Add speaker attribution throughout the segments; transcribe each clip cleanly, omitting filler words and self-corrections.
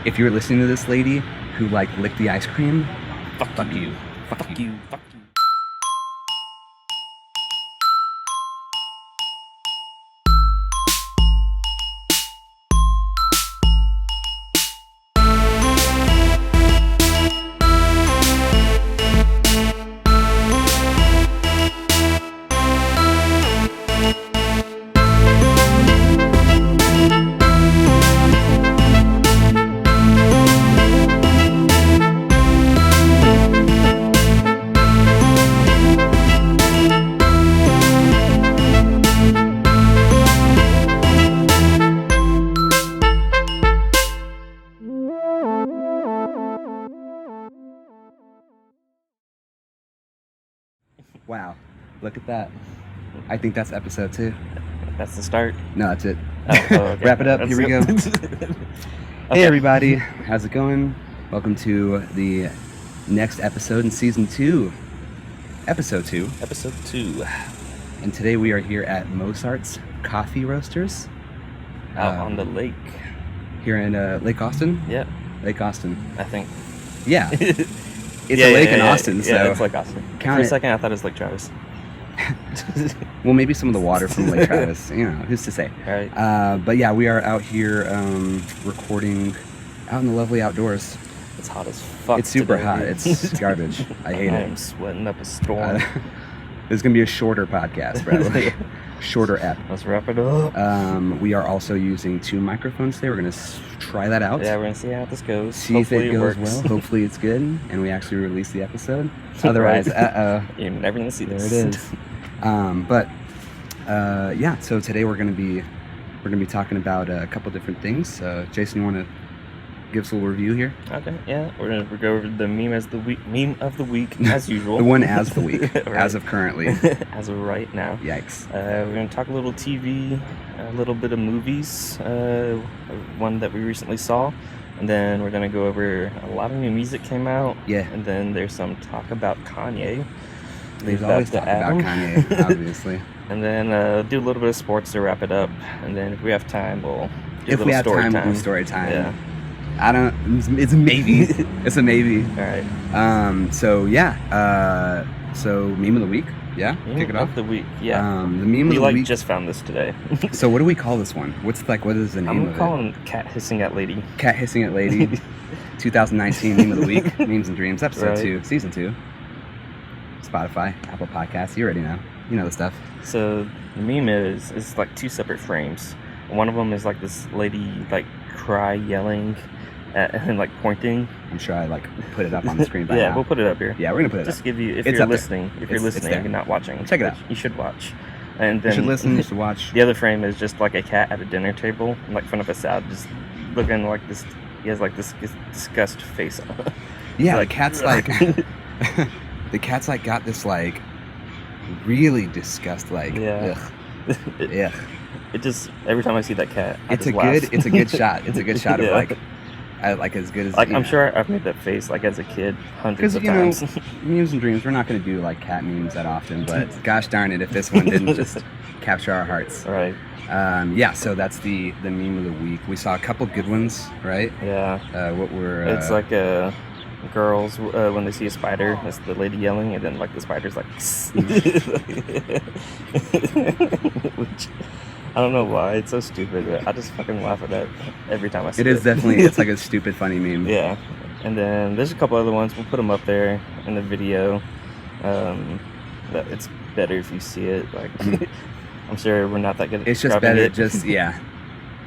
Speaker 1: if you're listening to this lady who like licked the ice cream, fuck you.
Speaker 2: Fuck you.
Speaker 1: Wow, look at that. I think that's episode 2.
Speaker 2: That's the start.
Speaker 1: No, that's it.
Speaker 2: Okay.
Speaker 1: Wrap it up. Here we go.
Speaker 2: Okay.
Speaker 1: Hey everybody, how's it going? Welcome to the next episode in season 2. Episode 2.
Speaker 2: Episode 2.
Speaker 1: And today we are here at Mozart's Coffee Roasters.
Speaker 2: Out on the lake.
Speaker 1: Here in Lake Austin?
Speaker 2: Yeah,
Speaker 1: Lake Austin.
Speaker 2: I think.
Speaker 1: Yeah. It's a lake in Austin, so...
Speaker 2: Yeah, it's Lake Austin.
Speaker 1: Count
Speaker 2: For a
Speaker 1: it.
Speaker 2: second, I thought it was Lake Travis.
Speaker 1: Well, maybe some of the water from Lake Travis. You know, who's to say?
Speaker 2: All right.
Speaker 1: But yeah, we are out here recording out in the lovely outdoors.
Speaker 2: It's hot as fuck.
Speaker 1: It's super
Speaker 2: today,
Speaker 1: hot.
Speaker 2: dude.
Speaker 1: It's garbage. I hate
Speaker 2: I
Speaker 1: it.
Speaker 2: am sweating up a storm.
Speaker 1: This is going to be a shorter podcast, probably. Shorter ep.
Speaker 2: Let's wrap it up.
Speaker 1: We are also using 2 microphones today. We're going to try that out.
Speaker 2: Yeah, we're going to see how this goes.
Speaker 1: See
Speaker 2: Hopefully
Speaker 1: if it goes
Speaker 2: works.
Speaker 1: well. Hopefully it's good, and we actually release the episode. Otherwise,
Speaker 2: You're never going to see
Speaker 1: there
Speaker 2: this.
Speaker 1: it is. Yeah. So today we're going to be talking about a couple different things. Jason, you want to give us a little review here?
Speaker 2: Okay, yeah. We're going to go over the meme of the week, as usual.
Speaker 1: The one as the week,
Speaker 2: Right.
Speaker 1: as of currently.
Speaker 2: As of right now.
Speaker 1: Yikes.
Speaker 2: We're going to talk a little TV, a little bit of movies, one that we recently saw, and then we're going to go over a lot of new music came out.
Speaker 1: Yeah.
Speaker 2: And then there's some talk about Kanye.
Speaker 1: There's
Speaker 2: Leave
Speaker 1: always
Speaker 2: that
Speaker 1: talk
Speaker 2: to
Speaker 1: about
Speaker 2: Adam.
Speaker 1: Kanye, obviously.
Speaker 2: And then do a little bit of sports to wrap it up, and then if we have time, we'll do a
Speaker 1: If
Speaker 2: little
Speaker 1: we have
Speaker 2: story
Speaker 1: time,
Speaker 2: time.
Speaker 1: we'll do story time.
Speaker 2: Yeah.
Speaker 1: I don't. It's a maybe. It's a maybe.
Speaker 2: All right.
Speaker 1: So yeah. So meme of the week. Yeah.
Speaker 2: Meme
Speaker 1: Kick it
Speaker 2: of
Speaker 1: off.
Speaker 2: the week. Yeah.
Speaker 1: The meme
Speaker 2: we
Speaker 1: of the week.
Speaker 2: just found this today.
Speaker 1: So what do we call this one? What is the name
Speaker 2: I'm
Speaker 1: of
Speaker 2: gonna
Speaker 1: it?
Speaker 2: call him Cat Hissing at Lady.
Speaker 1: Cat hissing at lady. 2019 meme of the week. Memes and dreams. Episode
Speaker 2: Right.
Speaker 1: 2, season 2. Spotify, Apple Podcasts. You already know. You know the stuff.
Speaker 2: So the meme is like 2 separate frames. One of them is like this lady like cry yelling and like pointing.
Speaker 1: I'm sure I like put it up on the screen by
Speaker 2: Yeah,
Speaker 1: now.
Speaker 2: we'll put it up here.
Speaker 1: Yeah, we're gonna put it
Speaker 2: Just
Speaker 1: up.
Speaker 2: give you if
Speaker 1: It's
Speaker 2: you're
Speaker 1: up there.
Speaker 2: listening. If you're
Speaker 1: It's
Speaker 2: listening
Speaker 1: there.
Speaker 2: and not watching,
Speaker 1: Check it out.
Speaker 2: You should watch. And
Speaker 1: You
Speaker 2: then
Speaker 1: should listen. You should watch.
Speaker 2: The other frame is just like a cat at a dinner table, like front of a salad, just looking like this. He has like this disgust face on.
Speaker 1: Yeah,
Speaker 2: like-
Speaker 1: the cat's like the cat's like got this like really disgust like
Speaker 2: Yeah.
Speaker 1: ugh. Yeah.
Speaker 2: It just every time I see that cat, I
Speaker 1: It's a
Speaker 2: just laugh.
Speaker 1: good shot. It's a good shot of
Speaker 2: Yeah.
Speaker 1: like as good as
Speaker 2: Like
Speaker 1: you
Speaker 2: I'm
Speaker 1: know.
Speaker 2: sure I've made that face like as a kid hundreds
Speaker 1: Because
Speaker 2: of
Speaker 1: you know,
Speaker 2: times.
Speaker 1: memes and dreams. We're not going to do like cat memes that often, but gosh darn it, if this one didn't just capture our hearts.
Speaker 2: Right.
Speaker 1: Yeah. So that's the meme of the week. We saw a couple good ones, right?
Speaker 2: Yeah.
Speaker 1: What were?
Speaker 2: It's like girls when they see a spider, it's the lady yelling, and then like the spider's like. Which I don't know why it's so stupid, but I just fucking laugh at that every time I see it.
Speaker 1: It is definitely. It's like a stupid funny meme.
Speaker 2: Yeah, and then there's a couple other ones. We'll put them up there in the video. But it's better if you see it. Like, I'm sure we're not that good at
Speaker 1: It's just
Speaker 2: describing
Speaker 1: better.
Speaker 2: it.
Speaker 1: Just yeah.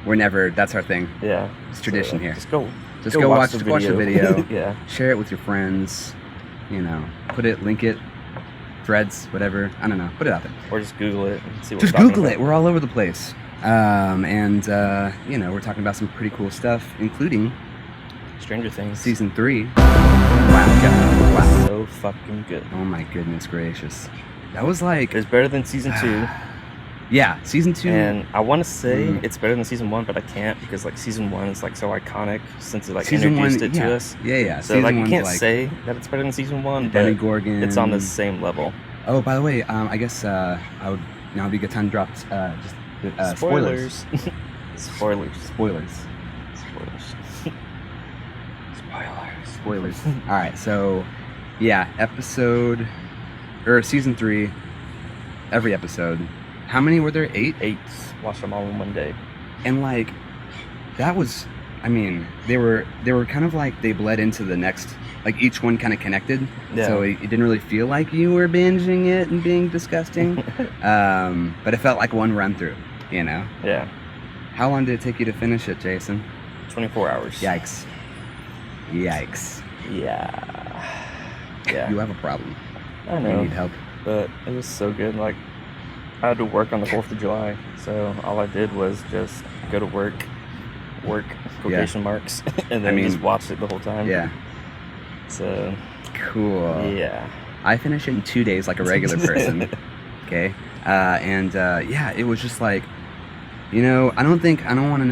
Speaker 1: We're never. That's our thing.
Speaker 2: Yeah,
Speaker 1: It's tradition
Speaker 2: so
Speaker 1: here.
Speaker 2: Just go
Speaker 1: Watch the video.
Speaker 2: Yeah,
Speaker 1: Share it with your friends. You know, link it, threads, whatever. I don't know. Put it out there.
Speaker 2: or just Google it and see what.
Speaker 1: Just
Speaker 2: we're talking
Speaker 1: Google
Speaker 2: about.
Speaker 1: it. We're all over the place. You know, we're talking about some pretty cool stuff, including
Speaker 2: Stranger Things.
Speaker 1: season 3. Wow.
Speaker 2: So fucking good.
Speaker 1: Oh my goodness gracious. That was like,
Speaker 2: It's better than season 2.
Speaker 1: yeah, season 2.
Speaker 2: And I want to say
Speaker 1: Mhm.
Speaker 2: it's better than season 1, but I can't because like season 1 is like so iconic since it like
Speaker 1: Season
Speaker 2: introduced
Speaker 1: 1,
Speaker 2: it
Speaker 1: yeah.
Speaker 2: to us.
Speaker 1: Yeah.
Speaker 2: So
Speaker 1: Season
Speaker 2: like you
Speaker 1: 1's
Speaker 2: can't
Speaker 1: like
Speaker 2: say that it's better than season 1,
Speaker 1: Danny
Speaker 2: but
Speaker 1: Gorgon.
Speaker 2: it's on the same level.
Speaker 1: Oh, by the way, I guess now would be a good time to drop spoilers.
Speaker 2: Spoilers. Spoilers.
Speaker 1: Spoilers.
Speaker 2: Spoilers.
Speaker 1: Spoilers. All right, so yeah, season 3, every episode. How many were there? 8?
Speaker 2: 8. Watched them all in one day.
Speaker 1: And like, that was, I mean, they were kind of like they bled into the next, like each one kind of connected.
Speaker 2: Yeah.
Speaker 1: So it didn't really feel like you were binging it and being disgusting. But it felt like one run through, you know?
Speaker 2: Yeah.
Speaker 1: How long did it take you to finish it, Jason?
Speaker 2: 24 hours.
Speaker 1: Yikes.
Speaker 2: Yeah.
Speaker 1: You have a problem.
Speaker 2: I know.
Speaker 1: You need help.
Speaker 2: But it was so good. Like, I had to work on the 4th of July, so all I did was just go to work, quotation marks, and then just watch it the whole time.
Speaker 1: Yeah.
Speaker 2: So.
Speaker 1: Cool.
Speaker 2: Yeah.
Speaker 1: I finished it in 2 days like a regular person. Okay. Yeah, it was just like, you know, I don't want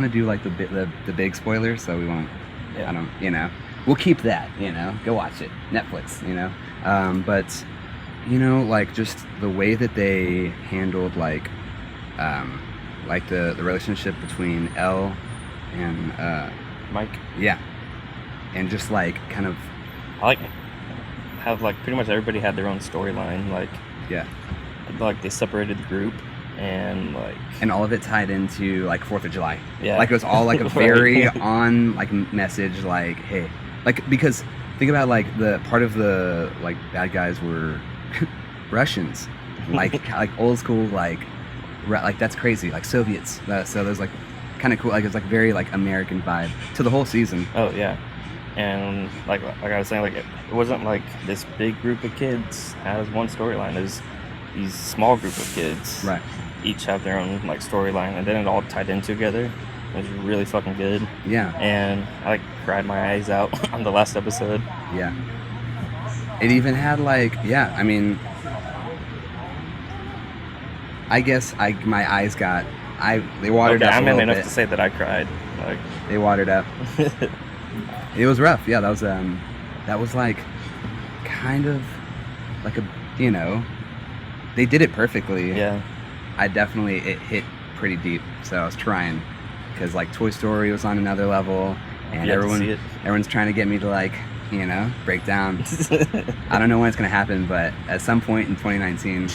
Speaker 1: to do like the big spoilers, so we won't.
Speaker 2: Yeah.
Speaker 1: You know, we'll keep that, you know, go watch it, Netflix, you know. But you know, like just the way that they handled like the relationship between Elle and
Speaker 2: Mike.
Speaker 1: Yeah. And just like kind of,
Speaker 2: I like how like pretty much everybody had their own storyline. Like,
Speaker 1: yeah,
Speaker 2: like they separated the group and
Speaker 1: all of it tied into like 4th of July.
Speaker 2: Yeah.
Speaker 1: Like it was all like a very on like message, like, hey, like, because think about like the part of the like bad guys were Russians, like old school, like that's crazy, like Soviets. So there's like kind of cool, like it's like very like American vibe to the whole season.
Speaker 2: Oh yeah. And like I was saying, like it wasn't like this big group of kids has one storyline. There's these small group of kids,
Speaker 1: right?
Speaker 2: Each have their own like storyline, and then it all tied in together. It was really fucking good.
Speaker 1: Yeah.
Speaker 2: And I like cried my eyes out on the last episode.
Speaker 1: Yeah. It even had like, yeah, I mean, I guess my eyes got, they watered up a little bit.
Speaker 2: I'm enough to say that I cried. Like
Speaker 1: they watered up. It was rough. Yeah, that was like kind of like a, you know, they did it perfectly.
Speaker 2: Yeah.
Speaker 1: It hit pretty deep. So I was trying, because like Toy Story was on another level, and everyone's trying to get me to like, you know, break down. I don't know when it's gonna happen, but at some point in 2019,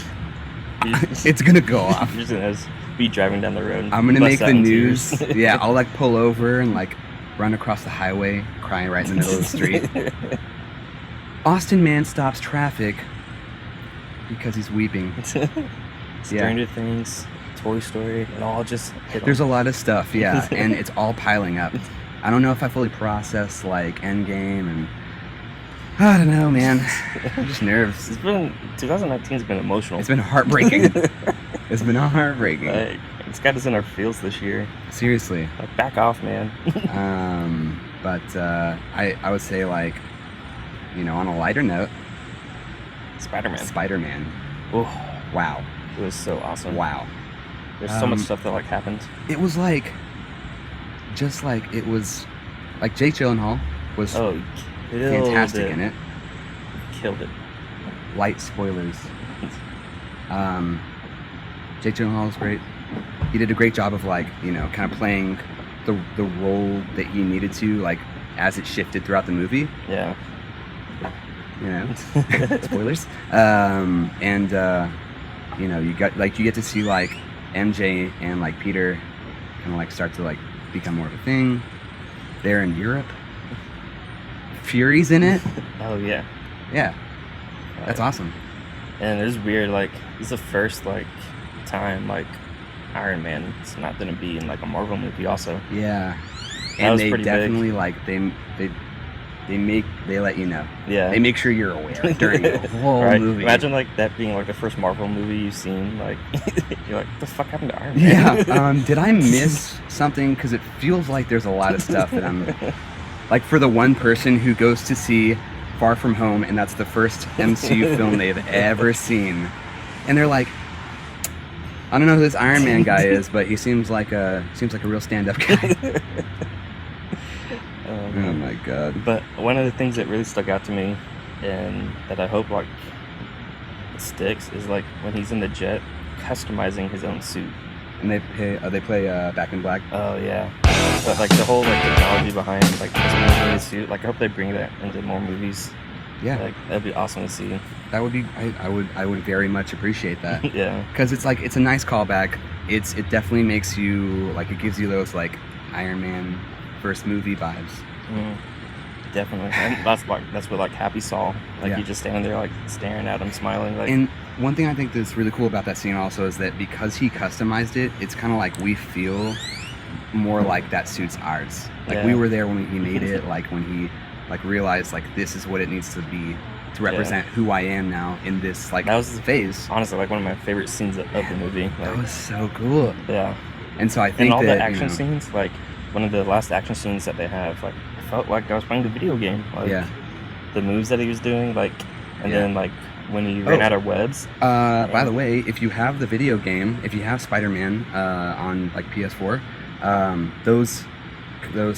Speaker 1: it's gonna go off.
Speaker 2: You're just gonna be driving down the road.
Speaker 1: I'm gonna make the news. Yeah, I'll like pull over and like run across the highway, crying right in the middle of the street. Austin man stops traffic because he's weeping.
Speaker 2: Stranger Things, Toy Story, and all just hit
Speaker 1: There's a lot of stuff, yeah, and it's all piling up. I don't know if I fully processed like Endgame, and I don't know, man. I'm just nervous.
Speaker 2: 2019's been emotional.
Speaker 1: It's been heartbreaking. It's been heartbreaking.
Speaker 2: Like, it's got us in our feels this year.
Speaker 1: Seriously.
Speaker 2: Like, back off, man.
Speaker 1: But I would say, like, you know, on a lighter note, Spiderman.
Speaker 2: Oh,
Speaker 1: wow.
Speaker 2: It was so awesome.
Speaker 1: Wow.
Speaker 2: There's so much stuff that like happened.
Speaker 1: It was like, just like it was, like Jake Gyllenhaal was fantastic in it.
Speaker 2: Killed it.
Speaker 1: Light spoilers. Jake Gyllenhaal was great. He did a great job of like, you know, kind of playing the role that he needed to, like, as it shifted throughout the movie.
Speaker 2: Yeah.
Speaker 1: You know, spoilers. You know, you get to see like MJ and like Peter kind of like start to like become more of a thing. They're in Europe. Fury's in it.
Speaker 2: Oh yeah.
Speaker 1: Yeah. That's awesome.
Speaker 2: And it's weird, like it's the first like time like Iron Man is not gonna be in like a Marvel movie also.
Speaker 1: Yeah.
Speaker 2: That
Speaker 1: and
Speaker 2: was
Speaker 1: they
Speaker 2: pretty
Speaker 1: definitely
Speaker 2: big.
Speaker 1: Like they let you know.
Speaker 2: Yeah.
Speaker 1: They make sure you're aware during the whole
Speaker 2: right?
Speaker 1: movie.
Speaker 2: Imagine like that being like the first Marvel movie you've seen. Like you're like, what the fuck happened to Iron Man?
Speaker 1: Yeah. Did I miss something? Because it feels like there's a lot of stuff that I'm like, for the one person who goes to see Far From Home, and that's the first MCU film they've ever seen, and they're like, I don't know who this Iron Man guy is, but he seems like a real stand-up guy. Oh my god.
Speaker 2: But one of the things that really stuck out to me, and that I hope like sticks, is like when he's in the jet customizing his own suit.
Speaker 1: And they play Back in Black.
Speaker 2: Oh yeah, but like the whole like technology behind like this suit, like I hope they bring that into more movies.
Speaker 1: Yeah,
Speaker 2: Like that'd be awesome to see.
Speaker 1: that would be. I would very much appreciate that.
Speaker 2: Yeah,
Speaker 1: Because it's like it's a nice callback. It definitely makes you like, it gives you those like Iron Man first movie vibes.
Speaker 2: definitely. And that's what like Happy saw. Like you just standing there like staring at him, smiling. Like,
Speaker 1: and one thing I think that's really cool about that scene also is that because he customized it, it's kind of like we feel more like that suit's ours. Like we were there when he made it. Like when he like realized like this is what it needs to be to represent who I am now in this like
Speaker 2: that was
Speaker 1: phase.
Speaker 2: Honestly, like one of my favorite scenes of the movie. Like,
Speaker 1: that was so cool.
Speaker 2: Yeah.
Speaker 1: And so I think
Speaker 2: and all
Speaker 1: that,
Speaker 2: the action scenes, like one of the last action scenes that they have, like I felt like I was playing the video game. Like the moves that he was doing, like, and then like when he ran out of webs.
Speaker 1: By the way, if you have the video game, if you have Spider-Man on like PS4, those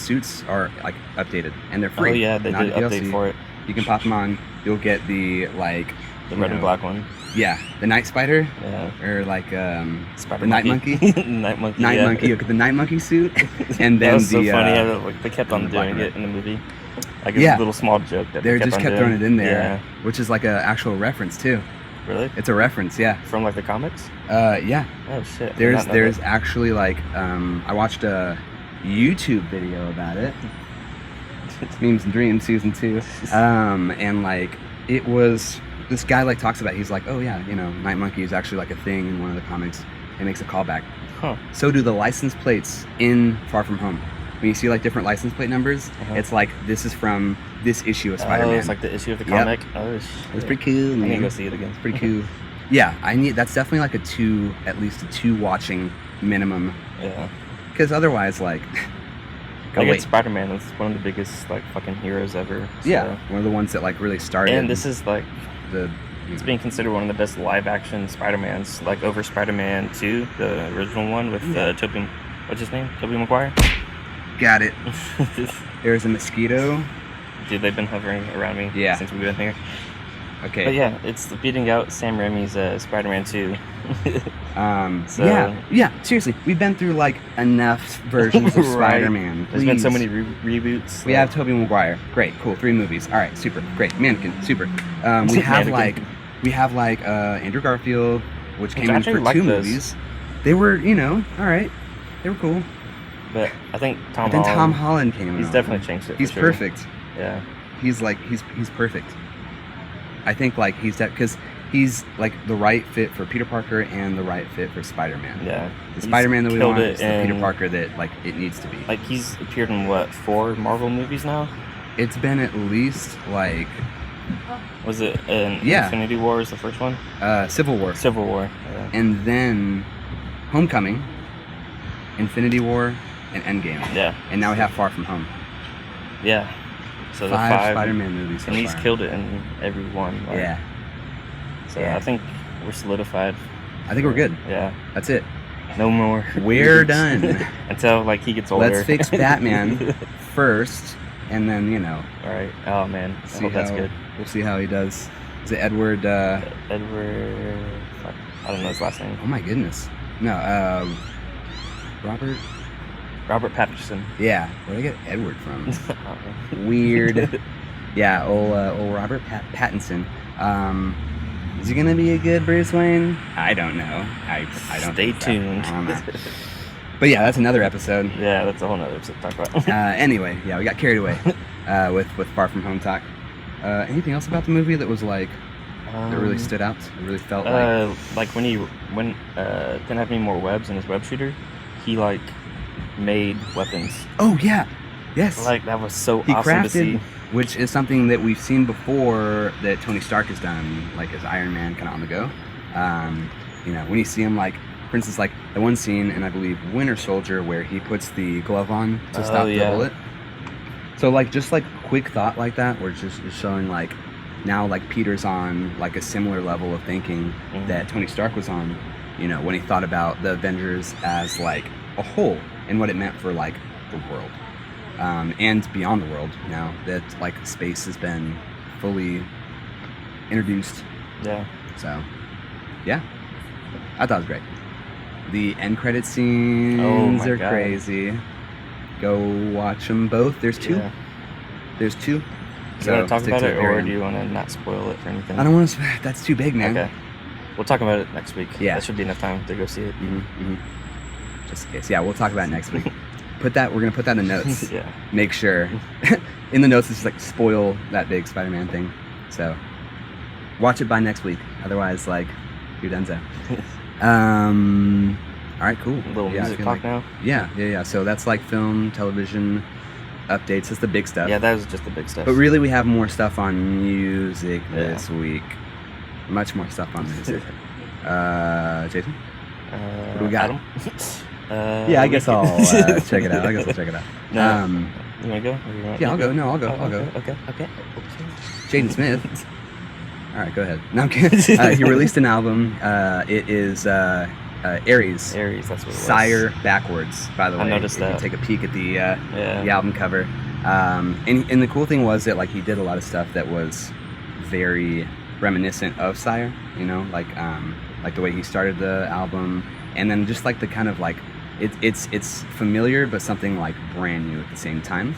Speaker 1: suits are like updated and they're free.
Speaker 2: Oh yeah, they did update for it.
Speaker 1: You can pop them on. You'll get the like
Speaker 2: the red and black one.
Speaker 1: Yeah, the Night Spider.
Speaker 2: Yeah.
Speaker 1: Or like
Speaker 2: Spider
Speaker 1: the Night Monkey.
Speaker 2: Night Monkey.
Speaker 1: Night Monkey. You'll get the Night Monkey suit, and then
Speaker 2: that was so
Speaker 1: the
Speaker 2: funny. Like, they kept on doing it in the movie. Like a little small joke that
Speaker 1: they just kept throwing it in there,
Speaker 2: yeah.
Speaker 1: which is like an actual reference too.
Speaker 2: Really?
Speaker 1: It's a reference, yeah.
Speaker 2: From like the comics?
Speaker 1: Yeah.
Speaker 2: Oh shit.
Speaker 1: There's actually like I watched a YouTube video about it. Memes and Dreams season 2. And like it was this guy like talks about it. He's like, oh yeah, you know, Night Monkey is actually like a thing in one of the comics. It makes a callback.
Speaker 2: Huh.
Speaker 1: So do the license plates in Far From Home. When you see like different license plate numbers, it's like this is from this issue of Spider-Man.
Speaker 2: Oh, it's like the issue of the comic. Oh shit.
Speaker 1: It's pretty cool.
Speaker 2: I need to go see it again.
Speaker 1: It's pretty cool. Yeah, that's definitely like at least a 2 watching minimum.
Speaker 2: Yeah.
Speaker 1: Because otherwise, like,
Speaker 2: it's Spider-Man. It's one of the biggest like fucking heroes ever. So.
Speaker 1: Yeah, one of the ones that like really started.
Speaker 2: And this is like it's being considered one of the best live-action Spider-Mans, like over Spider-Man 2, the original one with Tobey. What's his name? Tobey Maguire.
Speaker 1: Got it. There's a mosquito.
Speaker 2: Dude, they've been hovering around me since we've been here.
Speaker 1: Okay.
Speaker 2: But yeah, it's beating out Sam Raimi's Spider-Man 2.
Speaker 1: Yeah, seriously, we've been through like enough versions of Spider-Man.
Speaker 2: There's been so many reboots.
Speaker 1: We have Tobey Maguire. Great, cool, 3 movies. All right, super, great. Mannequin, super. We have like Andrew Garfield, which came in for 2 movies. They were, all right. They were cool.
Speaker 2: But I think
Speaker 1: Tom Holland came in.
Speaker 2: He's definitely changed it.
Speaker 1: He's perfect.
Speaker 2: Yeah.
Speaker 1: He's perfect. I think like because he's like the right fit for Peter Parker and the right fit for Spider-Man.
Speaker 2: Yeah.
Speaker 1: The Spider-Man that we want is the Peter Parker that like it needs to be.
Speaker 2: Like he's appeared in what, 4 Marvel movies now?
Speaker 1: It's been at least like.
Speaker 2: Was it Infinity War is the first one?
Speaker 1: Civil War.
Speaker 2: Civil War. Yeah.
Speaker 1: And then Homecoming, Infinity War, and Endgame.
Speaker 2: Yeah.
Speaker 1: And now we have Far From Home.
Speaker 2: Yeah. So
Speaker 1: 5
Speaker 2: the 5
Speaker 1: Spider-Man movies.
Speaker 2: And he's killed it in every one. Like,
Speaker 1: yeah.
Speaker 2: So I think we're solidified.
Speaker 1: I think we're good.
Speaker 2: Yeah.
Speaker 1: That's it.
Speaker 2: No more.
Speaker 1: We're done.
Speaker 2: Until like he gets older.
Speaker 1: Let's fix Batman first, and then
Speaker 2: All right. Oh man. I hope that's good.
Speaker 1: We'll see how he does. Is it Edward?
Speaker 2: Edward. I don't know his last name.
Speaker 1: Oh my goodness. No. Robert
Speaker 2: Pattinson.
Speaker 1: Yeah. Where did I get Edward from? Weird. Yeah. Old Robert Pattinson. Is he gonna be a good Bruce Wayne? I don't know. I don't.
Speaker 2: Stay tuned.
Speaker 1: I don't know. But yeah, that's another episode.
Speaker 2: Yeah, that's a whole nother episode to talk about.
Speaker 1: Anyway, yeah, we got carried away with Far From Home talk. Anything else about the movie that was like that really stood out? It really felt
Speaker 2: like when didn't have any more webs in his web shooter, he like made weapons.
Speaker 1: Oh yeah, yes.
Speaker 2: Like that was so
Speaker 1: he
Speaker 2: awesome
Speaker 1: crafted,
Speaker 2: to see.
Speaker 1: Which is something that we've seen before that Tony Stark has done, like as Iron Man, kind of on the go. When you see him, like for instance, like the one scene in I believe Winter Soldier where he puts the glove on to stop the bullet. So like just like quick thought like that, where it's just showing like now like Peter's on like a similar level of thinking that Tony Stark was on. When he thought about the Avengers as like a whole and what it meant for like the world. And beyond the world now that like space has been fully introduced.
Speaker 2: Yeah.
Speaker 1: So, yeah, I thought it was great. The end credit scenes
Speaker 2: Oh my
Speaker 1: are
Speaker 2: God.
Speaker 1: crazy. Go watch them both. There's two.
Speaker 2: Yeah.
Speaker 1: There's two.
Speaker 2: Do you want to talk
Speaker 1: stick
Speaker 2: about
Speaker 1: to
Speaker 2: it,
Speaker 1: the very
Speaker 2: or
Speaker 1: end.
Speaker 2: do you want to not spoil it for anything?
Speaker 1: I don't want to. That's too big, man.
Speaker 2: Okay. We'll talk about it next week.
Speaker 1: Yeah.
Speaker 2: That should be enough time to go see it.
Speaker 1: Just in case. Yeah, we'll talk about it next week. We're gonna put that in the notes.
Speaker 2: Yeah.
Speaker 1: Make sure in the notes it's just like spoil that big Spider-Man thing. So watch it by next week. Otherwise, like, you're donezo. All right, cool.
Speaker 2: A little music talk now.
Speaker 1: Yeah. So that's like film, television updates. That's the big stuff.
Speaker 2: Yeah, that was just the big stuff.
Speaker 1: But really, we have more stuff on music
Speaker 2: Yeah.
Speaker 1: this week. Much more stuff on music. Jason? What do we got?
Speaker 2: Adam?
Speaker 1: Yeah, I guess I'll check it out.
Speaker 2: No. You want to go? Or you want
Speaker 1: Yeah, I'll
Speaker 2: me to
Speaker 1: go. No, I'll go.
Speaker 2: Oh,
Speaker 1: I'll go.
Speaker 2: Okay.
Speaker 1: Jaden Smith. All right, go ahead. No, I'm kidding. He released an album. It is Aries.
Speaker 2: Aries, that's what it was.
Speaker 1: Sire backwards, by the way.
Speaker 2: I noticed
Speaker 1: if
Speaker 2: that.
Speaker 1: You take a peek at the
Speaker 2: Yeah.
Speaker 1: album cover. And the cool thing was that like he did a lot of stuff that was very reminiscent of Sire. You know, like the way he started the album, and then just like the kind of like it's familiar but something like brand new at the same time.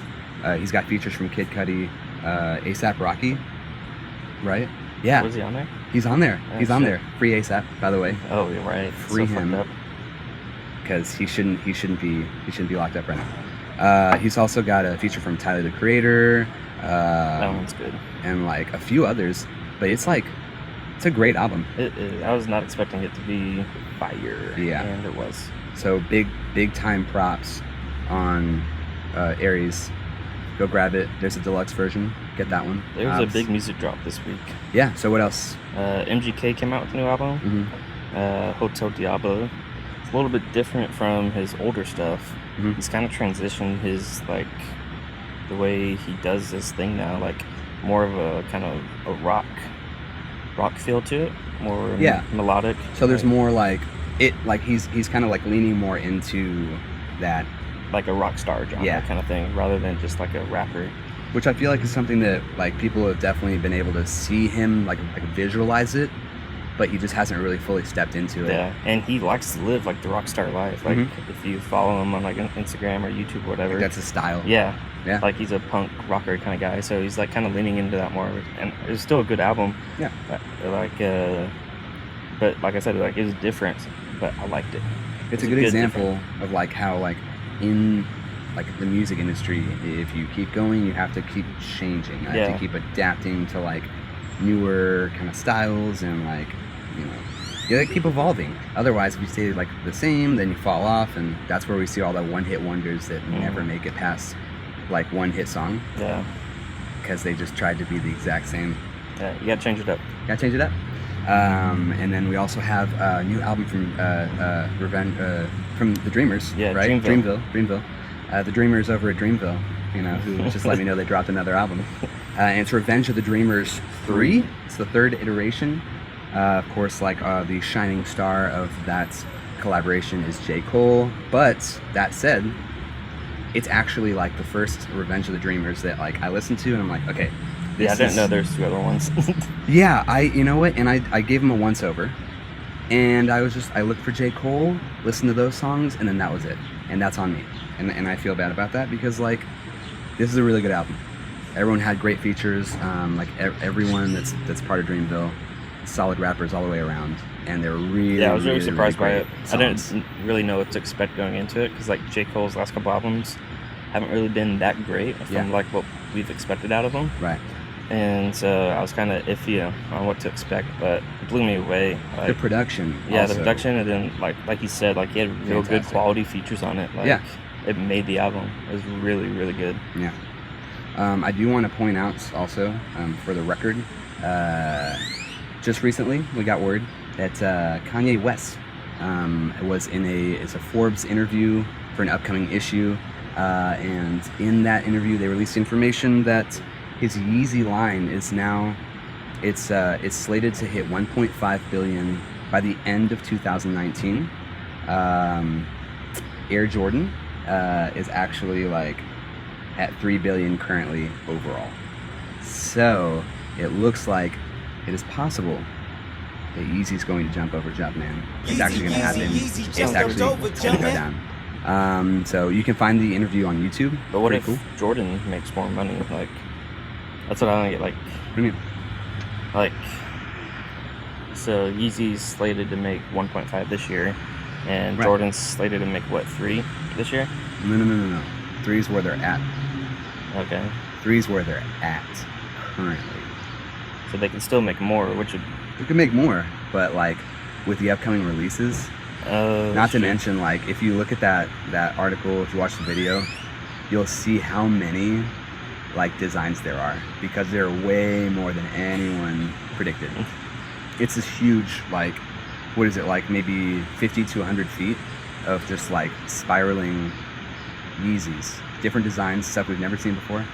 Speaker 1: He's got features from Kid Cudi, A$AP Rocky, right? Yeah,
Speaker 2: Was he on there?
Speaker 1: he's on there.
Speaker 2: Oh,
Speaker 1: He's on
Speaker 2: shit.
Speaker 1: there. Free A$AP, by the way,
Speaker 2: Oh, you're right.
Speaker 1: Free
Speaker 2: So fucked
Speaker 1: him.
Speaker 2: up.
Speaker 1: because he shouldn't be locked up right now. He's also got a feature from Tyler the Creator,
Speaker 2: That one's good.
Speaker 1: and like a few others. But it's a great album.
Speaker 2: I was not expecting it to be fire.
Speaker 1: Yeah.
Speaker 2: And it was.
Speaker 1: So big time props on Aries. Go grab it. There's a deluxe version. Get that one.
Speaker 2: There was a big music drop this week.
Speaker 1: Yeah. So what else?
Speaker 2: MGK came out with a new album. Hotel Diablo. It's a little bit different from his older stuff.
Speaker 1: Mhm.
Speaker 2: He's kind of transitioned his like the way he does this thing now, like more of a kind of a rock feel to it, more
Speaker 1: Yeah.
Speaker 2: melodic.
Speaker 1: So there's more like he's kind of like leaning more into that,
Speaker 2: like a rock star genre
Speaker 1: Yeah.
Speaker 2: kind of thing, rather than just like a rapper.
Speaker 1: which I feel like is something that like people have definitely been able to see him like visualize it, but he just hasn't really fully stepped into it.
Speaker 2: Yeah, and he likes to live like the rock star life. Like
Speaker 1: Mhm.
Speaker 2: if you follow him on like Instagram or YouTube or whatever.
Speaker 1: Like, that's his style.
Speaker 2: Yeah.
Speaker 1: Yeah.
Speaker 2: Like he's a punk rocker kind of guy, so he's like kind of leaning into that more. And it's still a good album.
Speaker 1: Yeah.
Speaker 2: But like I said, like it was different, but I liked it.
Speaker 1: It's
Speaker 2: It's
Speaker 1: a good
Speaker 2: different.
Speaker 1: example of like how like in like the music industry, if you keep going, you have to keep changing. You have
Speaker 2: Yeah.
Speaker 1: to keep adapting to like newer kind of styles, and like, you know, you gotta keep evolving. Otherwise, if you stay like the same, then you fall off, and that's where we see all the one-hit wonders that never make it past like one hit song
Speaker 2: Yeah.
Speaker 1: because they just tried to be the exact same.
Speaker 2: Yeah. You gotta change it up.
Speaker 1: Gotta change it up. And then we also have a new album from from the Dreamers,
Speaker 2: Yeah,
Speaker 1: right?
Speaker 2: Dreamville.
Speaker 1: The Dreamers over at Dreamville, you know, who just let me know they dropped another album. And it's Revenge of the Dreamers 3. It's the third iteration. Of course, like the shining star of that collaboration is J. Cole. But that said, it's actually like the first Revenge of the Dreamers that like I listened to, and I'm like, okay.
Speaker 2: Yeah, I didn't know there's two other ones.
Speaker 1: Yeah, you know what? And I gave him a once over, and I looked for J. Cole, listened to those songs, and then that was it. And that's on me. And I feel bad about that because like this is a really good album. Everyone had great features. Like everyone that's part of Dreamville, solid rappers all the way around, and they're really
Speaker 2: Yeah, I was really
Speaker 1: really,
Speaker 2: surprised by
Speaker 1: great
Speaker 2: it. I
Speaker 1: songs.
Speaker 2: didn't really know what to expect going into it because like J. Cole's last couple albums haven't really been that great from
Speaker 1: Yeah.
Speaker 2: like what we've expected out of him.
Speaker 1: Right.
Speaker 2: And so I was kind of iffy on what to expect, but it blew me away.
Speaker 1: The
Speaker 2: Like,
Speaker 1: production.
Speaker 2: yeah,
Speaker 1: also.
Speaker 2: the production, and then like you said, like he had real good
Speaker 1: Fantastic.
Speaker 2: quality features on it. Like,
Speaker 1: Yeah.
Speaker 2: it made the album. It was really, really good.
Speaker 1: Yeah. I do want to point out also, for the record, just recently we got word that Kanye West was it's a Forbes interview for an upcoming issue, and in that interview they released information that his Yeezy line is now it's slated to hit 1.5 billion by the end of 2019. Air Jordan is actually like at 3 billion currently overall. So it looks like it is possible the Yeezy's going to jump over Jumpman. It's actually going to happen. It's actually going to go down. So you can find the interview on YouTube.
Speaker 2: But what
Speaker 1: Pretty
Speaker 2: if Jordan makes more money? Like, that's what I don't get. Like,
Speaker 1: What do you mean?
Speaker 2: like, so Yeezy's slated to make 1.5 this year, and
Speaker 1: Right.
Speaker 2: Jordan's slated to make what, 3 this year?
Speaker 1: No. 3's where they're at.
Speaker 2: Okay,
Speaker 1: 3's where they're at currently.
Speaker 2: so they can still make more, which would
Speaker 1: We could make more, but like with the upcoming releases, not to
Speaker 2: shoot.
Speaker 1: mention like if you look at that article, if you watch the video, you'll see how many like designs there are, because there are way more than anyone predicted. It's this huge, like, what is it, like maybe 50 to 100 feet of just like spiraling Yeezys, different designs, stuff we've never seen before.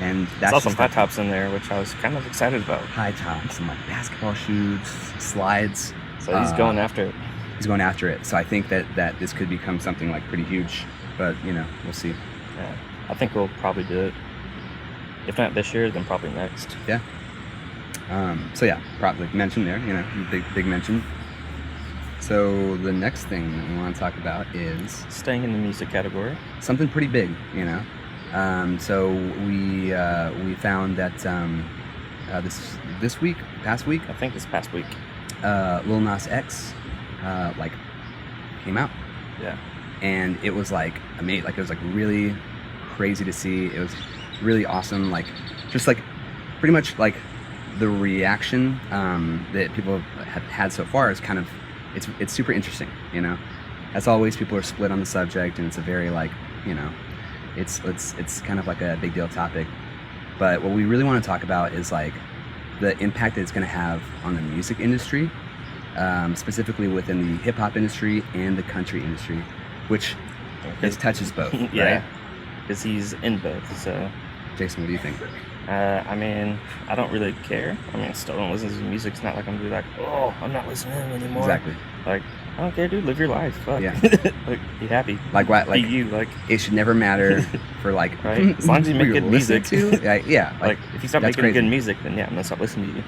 Speaker 1: And
Speaker 2: I
Speaker 1: that's
Speaker 2: saw some
Speaker 1: just
Speaker 2: high
Speaker 1: like
Speaker 2: tops in there, which I was kind of excited about.
Speaker 1: high tops, some like basketball shoes, slides.
Speaker 2: So he's going after it.
Speaker 1: He's going after it. So I think that this could become something like pretty huge, but you know, we'll see.
Speaker 2: Yeah, I think we'll probably do it. If not this year, then probably next.
Speaker 1: Yeah. So yeah, probably mention there, you know, big mention. So the next thing that we want to talk about is
Speaker 2: Staying in the music category.
Speaker 1: something pretty big, you know. So we found that past week,
Speaker 2: I think this past week.
Speaker 1: Lil Nas X like came out,
Speaker 2: Yeah.
Speaker 1: and it was like amazing. Like it was like really crazy to see. It was really awesome. Like just like pretty much like the reaction that people have had so far is kind of it's super interesting. You know, as always, people are split on the subject, and it's a very like, you know, it's kind of like a big deal topic. But what we really want to talk about is like the impact that it's going to have on the music industry, specifically within the hip hop industry and the country industry, which this touches both,
Speaker 2: Yeah.
Speaker 1: right?
Speaker 2: Because he's in both. So,
Speaker 1: Jason, what do you think?
Speaker 2: I mean, I don't really care. I mean, still don't listen to his music. It's not like I'm gonna be like, oh, I'm not listening to him anymore.
Speaker 1: Exactly.
Speaker 2: Like, I don't care, dude. Live your life. Fuck.
Speaker 1: Yeah.
Speaker 2: Like, be happy.
Speaker 1: Like what? Like
Speaker 2: be you. Like,
Speaker 1: it should never matter for like
Speaker 2: Right. As long as you make
Speaker 1: who
Speaker 2: good
Speaker 1: listen
Speaker 2: music.
Speaker 1: to. Yeah.
Speaker 2: like if you stop
Speaker 1: that's
Speaker 2: making
Speaker 1: crazy.
Speaker 2: good music, then yeah, I'm gonna stop listening to you.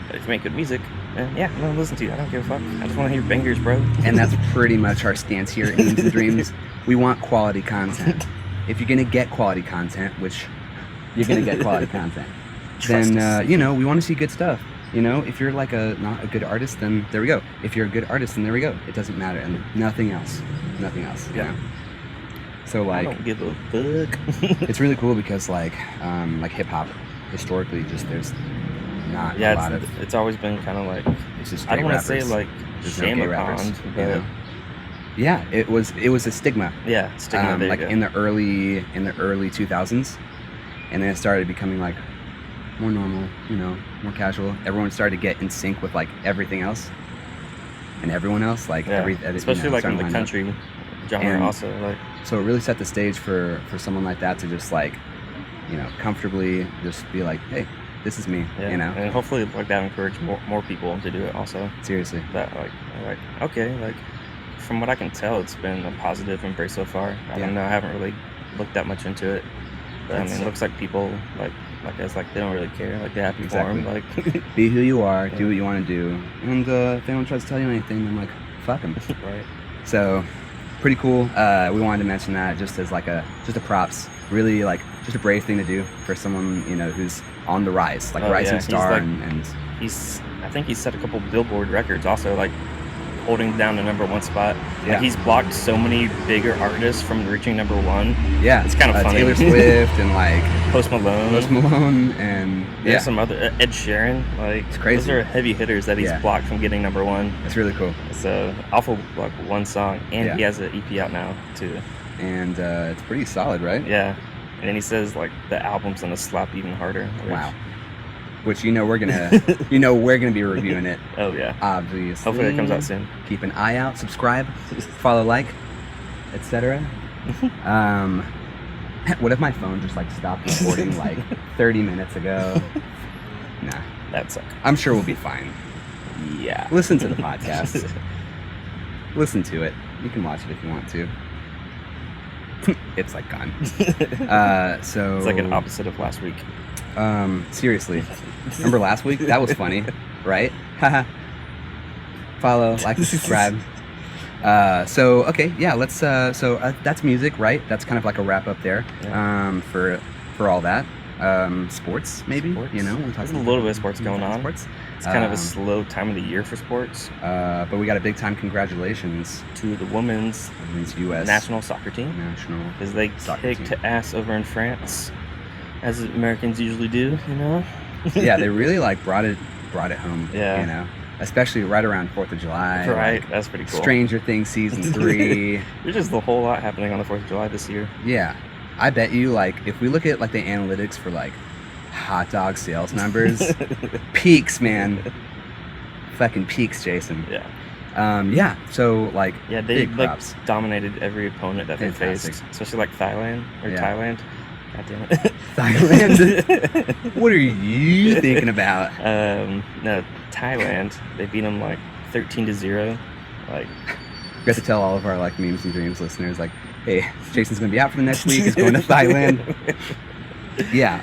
Speaker 2: But if you make good music, then yeah, I'm gonna listen to you. I don't give a fuck. I just want to hear bangers, bro.
Speaker 1: And that's pretty much our stance here at Memes and Dreams. We want quality content. If you're gonna get quality content, which you're gonna get quality content,
Speaker 2: Trust
Speaker 1: then
Speaker 2: us.
Speaker 1: you know, we want to see good stuff. You know, if you're like not a good artist, then there we go. If you're a good artist, then there we go. It doesn't matter, and nothing else. You
Speaker 2: Yeah.
Speaker 1: know? So
Speaker 2: I
Speaker 1: like,
Speaker 2: don't give a fuck.
Speaker 1: it's really cool because like hip hop historically, just there's not a
Speaker 2: Yeah,
Speaker 1: lot of.
Speaker 2: it's always been kind of like,
Speaker 1: It's just
Speaker 2: I don't want to
Speaker 1: straight
Speaker 2: say
Speaker 1: rappers.
Speaker 2: like
Speaker 1: There's no gay rappers,
Speaker 2: shame
Speaker 1: you
Speaker 2: but
Speaker 1: know? Yeah, it was a stigma.
Speaker 2: yeah, stigma. There
Speaker 1: Like
Speaker 2: you go.
Speaker 1: in the early 2000s, and then it started becoming like more normal, you know, more casual. Everyone started to get in sync with like everything else and everyone else, like
Speaker 2: Yeah, especially
Speaker 1: you know,
Speaker 2: like in
Speaker 1: starting
Speaker 2: the
Speaker 1: to line up.
Speaker 2: country genre,
Speaker 1: And-
Speaker 2: also like
Speaker 1: So it really set the stage for someone like that to just like, you know, comfortably just be like, hey, this is me,
Speaker 2: yeah,
Speaker 1: you know.
Speaker 2: and hopefully like that encourage more people to do it also.
Speaker 1: Seriously.
Speaker 2: That like okay, like from what I can tell, it's been a positive embrace so far. I
Speaker 1: Yeah.
Speaker 2: don't know, I haven't really looked that much into it, but I
Speaker 1: That's-
Speaker 2: mean, it looks like people like us, like they don't really care, like they're happy
Speaker 1: Exactly.
Speaker 2: for him, like
Speaker 1: Be who you are,
Speaker 2: Yeah.
Speaker 1: do what you want to do, and if anyone tries to tell you anything, then like, fuck them.
Speaker 2: right.
Speaker 1: So, pretty cool. We wanted to mention that just as like just a props. Really like just a brave thing to do for someone, you know, who's on the rise, like
Speaker 2: Oh,
Speaker 1: rising
Speaker 2: yeah. He's
Speaker 1: star,
Speaker 2: like-
Speaker 1: and
Speaker 2: I think he's set a couple Billboard records also, like holding down the #1 spot.
Speaker 1: Yeah.
Speaker 2: Like, he's blocked so many bigger artists from reaching #1.
Speaker 1: yeah,
Speaker 2: It's kinda funny.
Speaker 1: Taylor Swift and like
Speaker 2: Post Malone.
Speaker 1: Post Malone and
Speaker 2: There's
Speaker 1: yeah,
Speaker 2: some other Ed Sheeran. Like
Speaker 1: It's crazy.
Speaker 2: those are heavy hitters that he's
Speaker 1: Yeah.
Speaker 2: blocked from getting #1.
Speaker 1: it's really cool,
Speaker 2: So off of like one song, and
Speaker 1: Yeah.
Speaker 2: he has an EP out now too.
Speaker 1: and it's pretty solid, right?
Speaker 2: Yeah, and then he says like the album's gonna slap even harder. which-
Speaker 1: Wow. Which you know we're gonna be reviewing it,
Speaker 2: Oh yeah.
Speaker 1: obviously.
Speaker 2: Hopefully it comes out soon.
Speaker 1: Keep an eye out, subscribe, follow, like, etc. What if my phone just like stopped recording like 30 minutes ago? Nah,
Speaker 2: That sucks.
Speaker 1: I'm sure we'll be fine.
Speaker 2: Yeah.
Speaker 1: Listen to the podcast. Listen to it. You can watch it if you want to. It's like gone. So
Speaker 2: It's like an opposite of last week.
Speaker 1: seriously, remember last week? That was funny, right? Haha. follow, like, subscribe. So okay, yeah, let's. That's music, right? That's kind of like a wrap up there.
Speaker 2: Yeah.
Speaker 1: For all that. Sports, maybe.
Speaker 2: Sports.
Speaker 1: You know,
Speaker 2: There's a little bit of sports going on.
Speaker 1: Sports.
Speaker 2: It's kind of a slow time of the year for sports.
Speaker 1: But we got a big time congratulations
Speaker 2: to the women's
Speaker 1: U.S.
Speaker 2: national soccer team. Because they kicked ass over in France, as Americans usually do, you know.
Speaker 1: Yeah, they really like brought it home.
Speaker 2: Yeah.
Speaker 1: You know, especially right around 4th of July.
Speaker 2: Right,
Speaker 1: like,
Speaker 2: that's pretty cool.
Speaker 1: Stranger Things season 3.
Speaker 2: There's just a whole lot happening on the 4th of July this year.
Speaker 1: Yeah, I bet you, like, if we look at like the analytics for like hot dog sales numbers, peaks, man. Fucking peaks, Jason.
Speaker 2: Yeah.
Speaker 1: Yeah. So like,
Speaker 2: yeah, they
Speaker 1: big
Speaker 2: like
Speaker 1: props.
Speaker 2: dominated every opponent that they faced, especially like Thailand or Thailand. God damn it.
Speaker 1: Thailand. What are you thinking about?
Speaker 2: No, Thailand. They beat them like 13-0. Like,
Speaker 1: we have to tell all of our like Memes and Dreams listeners, like, hey, Jason's gonna be out for the next week. He's going to Thailand. Yeah.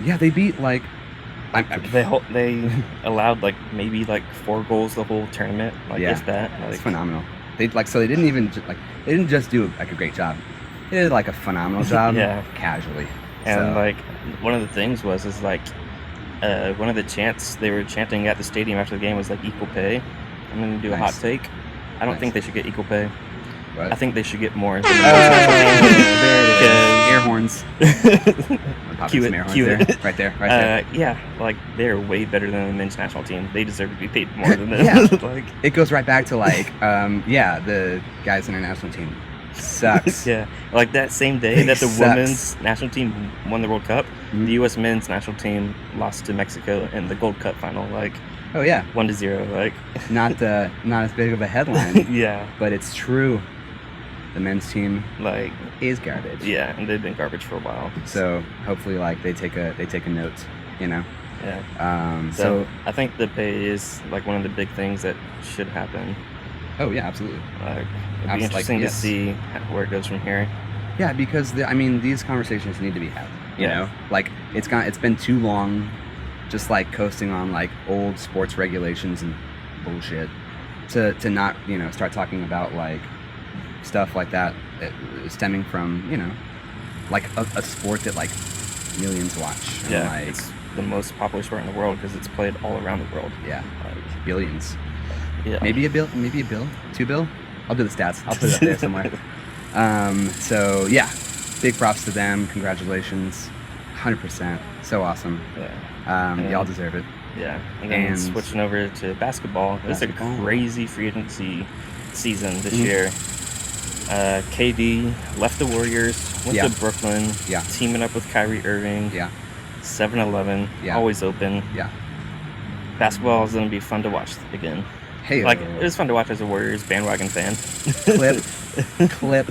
Speaker 1: Yeah, they beat like.
Speaker 2: They allowed like maybe like 4 goals the whole tournament. Like, if that. Like,
Speaker 1: it's phenomenal. They didn't just do like a great job. They did like a phenomenal job. Casually.
Speaker 2: And like one of the things was like one of the chants they were chanting at the stadium after the game was like equal pay. I'm gonna do a hot take. I don't think they should get equal pay.
Speaker 1: What?
Speaker 2: I think they should get more.
Speaker 1: There it is. Air horns.
Speaker 2: Cue it.
Speaker 1: Right there.
Speaker 2: Yeah, like they're way better than the men's national team. They deserve to be paid more than them.
Speaker 1: Yeah.
Speaker 2: Like,
Speaker 1: it goes right back to like, the guys in our national team sucks.
Speaker 2: Yeah, like that same day that the women's national team won the World Cup, the U.S. men's national team lost to Mexico in the Gold Cup final. Like,
Speaker 1: oh yeah,
Speaker 2: 1-0. Like,
Speaker 1: not as big of a headline.
Speaker 2: Yeah,
Speaker 1: but it's true. The men's team
Speaker 2: like
Speaker 1: is garbage.
Speaker 2: Yeah, and they've been garbage for a while.
Speaker 1: So hopefully, like they take a note. You know.
Speaker 2: Yeah. So I think the pay is like one of the big things that should happen.
Speaker 1: Oh yeah, absolutely.
Speaker 2: Like, it'd be interesting to see where it goes from here.
Speaker 1: Yeah, because these conversations need to be had. You know, like it's been too long, just like coasting on like old sports regulations and bullshit, to not start talking about like stuff like that stemming from like a sport that like millions watch. And,
Speaker 2: yeah,
Speaker 1: like,
Speaker 2: it's the most popular sport in the world because it's played all around the world.
Speaker 1: Yeah,
Speaker 2: like
Speaker 1: billions.
Speaker 2: Yeah,
Speaker 1: maybe a bill, 2 bill. I'll do the stats. I'll put it up there somewhere. So yeah, big props to them. Congratulations, 100%. So awesome.
Speaker 2: Yeah.
Speaker 1: Y'all deserve it.
Speaker 2: Yeah. And then switching over to basketball. It's a crazy free agency season this year. KD left the Warriors, went to Brooklyn, teaming up with Kyrie Irving. 7-Eleven, always open. Basketball is going to be fun to watch again.
Speaker 1: Hey,
Speaker 2: like, it was fun to watch as a Warriors bandwagon fan.
Speaker 1: Clip.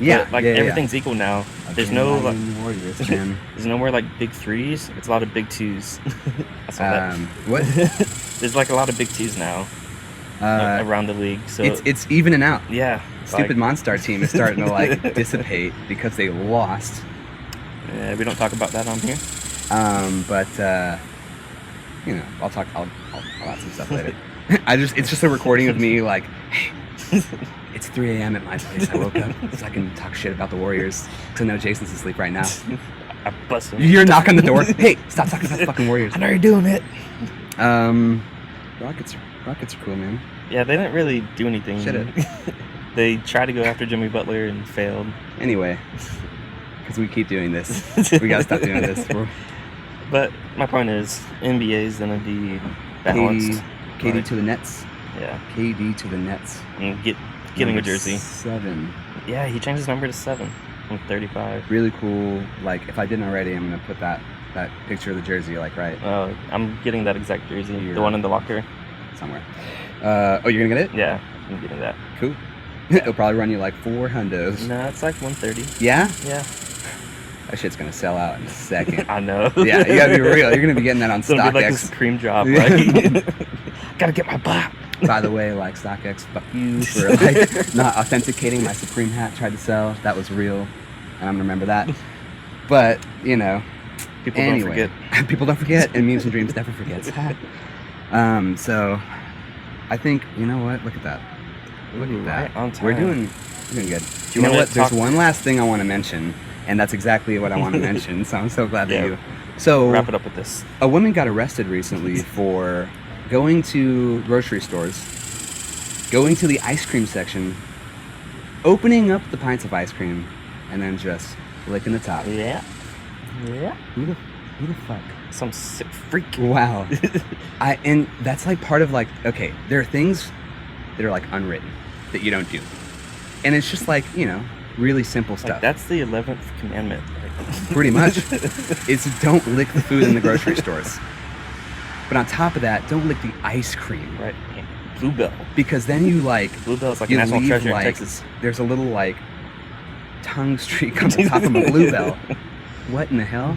Speaker 2: Everything's equal now. There's no like,
Speaker 1: Warriors, man.
Speaker 2: There's no more like big threes. It's a lot of big twos. I saw that.
Speaker 1: What?
Speaker 2: There's like a lot of big twos now around the league. So
Speaker 1: it's evening out.
Speaker 2: Yeah.
Speaker 1: Stupid Monstar team is starting to like dissipate because they lost.
Speaker 2: Yeah, we don't talk about that on here.
Speaker 1: But I'll add some stuff later. It's just a recording of me like, hey, it's 3 a.m. at my place. I woke up so I can talk shit about the Warriors because I know Jason's asleep right now.
Speaker 2: I bust him.
Speaker 1: You're knocking on the door. Hey, stop talking about the fucking Warriors.
Speaker 2: I know you're doing it.
Speaker 1: Rockets are cool, man.
Speaker 2: Yeah, they didn't really do anything.
Speaker 1: Shit it.
Speaker 2: They tried to go after Jimmy Butler and failed.
Speaker 1: Anyway, because we keep doing this. We gotta stop doing this.
Speaker 2: But my point is, NBA is gonna be balanced.
Speaker 1: KD to the Nets.
Speaker 2: Yeah.
Speaker 1: KD to the Nets.
Speaker 2: And getting a jersey.
Speaker 1: 7.
Speaker 2: Yeah, he changed his number to 7 from 35.
Speaker 1: Really cool. Like, if I didn't already, I'm gonna put that picture of the jersey, like, right.
Speaker 2: Oh, I'm getting that exact jersey. The one in the locker.
Speaker 1: Somewhere. Oh, you're gonna get it?
Speaker 2: Yeah, I'm getting that.
Speaker 1: Cool. It'll probably run you like $400.
Speaker 2: No, it's like 130.
Speaker 1: Yeah?
Speaker 2: Yeah.
Speaker 1: That shit's gonna sell out in a second.
Speaker 2: I know.
Speaker 1: Yeah, you gotta be real. You're gonna be getting that on StockX.
Speaker 2: It's gonna be like a Supreme drop. Like, gotta get my bop.
Speaker 1: By the way, like, StockX, fuck you for like not authenticating my Supreme hat. Tried to sell. That was real, and I'm gonna remember that. But
Speaker 2: people don't forget.
Speaker 1: People don't forget, and Memes and Dreams never forgets. So I think, you know what? Look at that. Look at that.
Speaker 2: Right on time.
Speaker 1: We're doing good. You know
Speaker 2: wanna
Speaker 1: what? There's
Speaker 2: talk-
Speaker 1: one last thing I want to mention, and that's exactly what I want to mention. So I'm so glad that
Speaker 2: Yeah.
Speaker 1: you. So
Speaker 2: Wrap it up with this.
Speaker 1: a woman got arrested recently for going to grocery stores, going to the ice cream section, opening up the pints of ice cream, and then just licking the top.
Speaker 2: Yeah.
Speaker 1: Who the fuck?
Speaker 2: Some sick freak.
Speaker 1: Wow. And that's like part of like, okay, there are things that are like unwritten that you don't do. And it's just like, you know, really simple stuff.
Speaker 2: Like, that's the 11th commandment.
Speaker 1: Pretty much. It's don't lick the food in the grocery stores. But on top of that, don't lick the ice cream.
Speaker 2: Right. Yeah. Bluebell.
Speaker 1: Because then you like,
Speaker 2: Bluebell is like a
Speaker 1: you
Speaker 2: national
Speaker 1: leave,
Speaker 2: treasure
Speaker 1: like,
Speaker 2: in Texas.
Speaker 1: there's a little like tongue streak on the top of a Bluebell. What in the hell?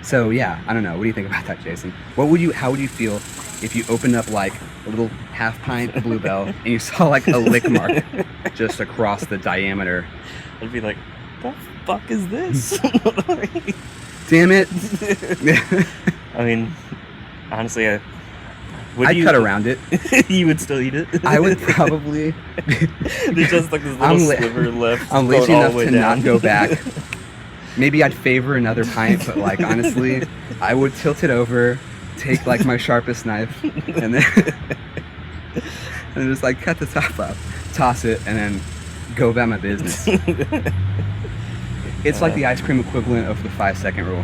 Speaker 1: So yeah, I don't know. What do you think about that, Jason? How would you feel if you opened up like a little half pint Bluebell and you saw like a lick mark just across the diameter?
Speaker 2: I'd be like, the fuck is this?
Speaker 1: Damn it.
Speaker 2: I mean, honestly,
Speaker 1: I'd cut around it.
Speaker 2: You would still eat it?
Speaker 1: I would probably.
Speaker 2: There's just like this little sliver left.
Speaker 1: I'm
Speaker 2: going
Speaker 1: lazy
Speaker 2: all
Speaker 1: enough
Speaker 2: the way
Speaker 1: to
Speaker 2: down.
Speaker 1: not go back. Maybe I'd favor another pint, but like honestly, I would tilt it over, take like my sharpest knife, and then and just like cut the top up, toss it, and then go about my business. It's like the ice cream equivalent of the 5-second rule.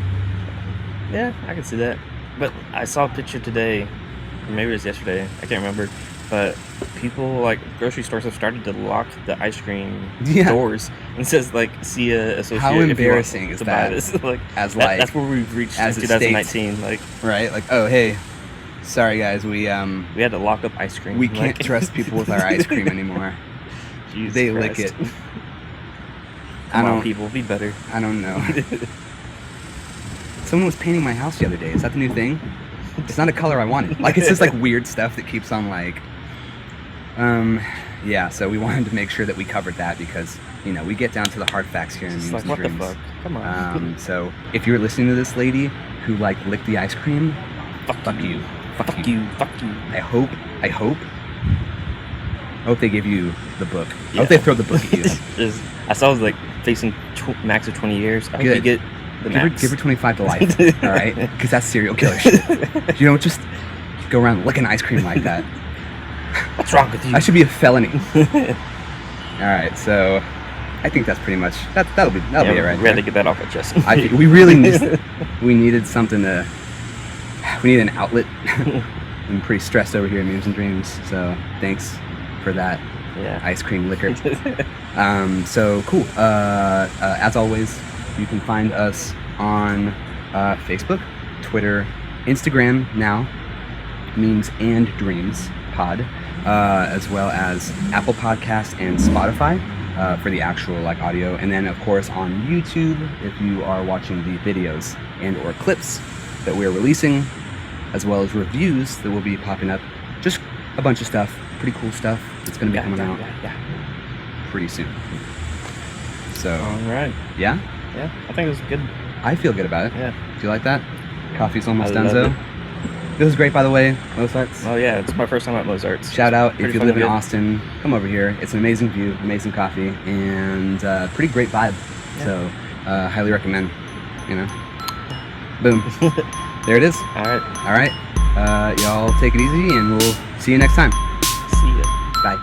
Speaker 2: Yeah, I can see that. But I saw a picture today, or maybe it was yesterday, I can't remember. But people, like, grocery stores have started to lock the ice cream doors. And it says, like, see a associate.
Speaker 1: How embarrassing is that?
Speaker 2: Like,
Speaker 1: as like
Speaker 2: that's where we've reached in
Speaker 1: as a
Speaker 2: 2019.
Speaker 1: state,
Speaker 2: like,
Speaker 1: right? Like, oh hey, sorry guys, we
Speaker 2: had to lock up ice cream.
Speaker 1: we can't
Speaker 2: like,
Speaker 1: trust people with our ice cream anymore.
Speaker 2: Jesus
Speaker 1: They
Speaker 2: Christ.
Speaker 1: lick it.
Speaker 2: Come on, people, be better.
Speaker 1: I don't know. Someone was painting my house the other day. Is that the new thing? It's not a color I wanted. Like, it's just like weird stuff that keeps on like. Yeah. So we wanted to make sure that we covered that because you know we get down to the hard facts here in
Speaker 2: It's
Speaker 1: Memes
Speaker 2: like,
Speaker 1: and
Speaker 2: what
Speaker 1: Dreams.
Speaker 2: the fuck? Come on.
Speaker 1: So if you're listening to this lady who like licked the ice cream, fuck you.
Speaker 2: Fuck you. Fuck you.
Speaker 1: I hope they give you the book. I
Speaker 2: Yeah.
Speaker 1: hope they throw the book at you.
Speaker 2: I saw it was like facing max of 20 years. I hope
Speaker 1: Good.
Speaker 2: you get the max.
Speaker 1: Give her 25 to life, all right? Because that's serial killer shit. You don't just go around licking ice cream like that.
Speaker 2: What's wrong with you?
Speaker 1: That should be a felony. All right, so I think that's pretty much that'll be it right
Speaker 2: we had
Speaker 1: there.
Speaker 2: to get that off our chest.
Speaker 1: I think we really needed something to. We need an outlet. I'm pretty stressed over here in Memes and Dreams, so thanks for that.
Speaker 2: Yeah.
Speaker 1: Ice cream liquor. So cool. As always, you can find us on Facebook, Twitter, Instagram now, Memes and Dreams Pod, as well as Apple Podcasts and Spotify for the actual like audio, and then of course on YouTube if you are watching the videos and or clips that we are releasing, as well as reviews that will be popping up. Just a bunch of stuff, pretty cool stuff that's going to be coming out pretty soon. So,
Speaker 2: All right.
Speaker 1: yeah,
Speaker 2: I think it was good.
Speaker 1: I feel good about it.
Speaker 2: Yeah.
Speaker 1: Do you like that? Coffee's almost
Speaker 2: I
Speaker 1: done,
Speaker 2: love
Speaker 1: so.
Speaker 2: it.
Speaker 1: This is great, by the way. Mozart's.
Speaker 2: Oh yeah, it's my first time at Mozart's.
Speaker 1: Shout out
Speaker 2: Pretty
Speaker 1: if you
Speaker 2: fucking
Speaker 1: live in
Speaker 2: good.
Speaker 1: Austin, come over here. It's an amazing view, amazing coffee, and pretty great vibe.
Speaker 2: Yeah.
Speaker 1: So, highly recommend. You know, boom, there it is.
Speaker 2: All right.
Speaker 1: All right, y'all take it easy, and we'll see you next time.
Speaker 2: See ya.
Speaker 1: Bye.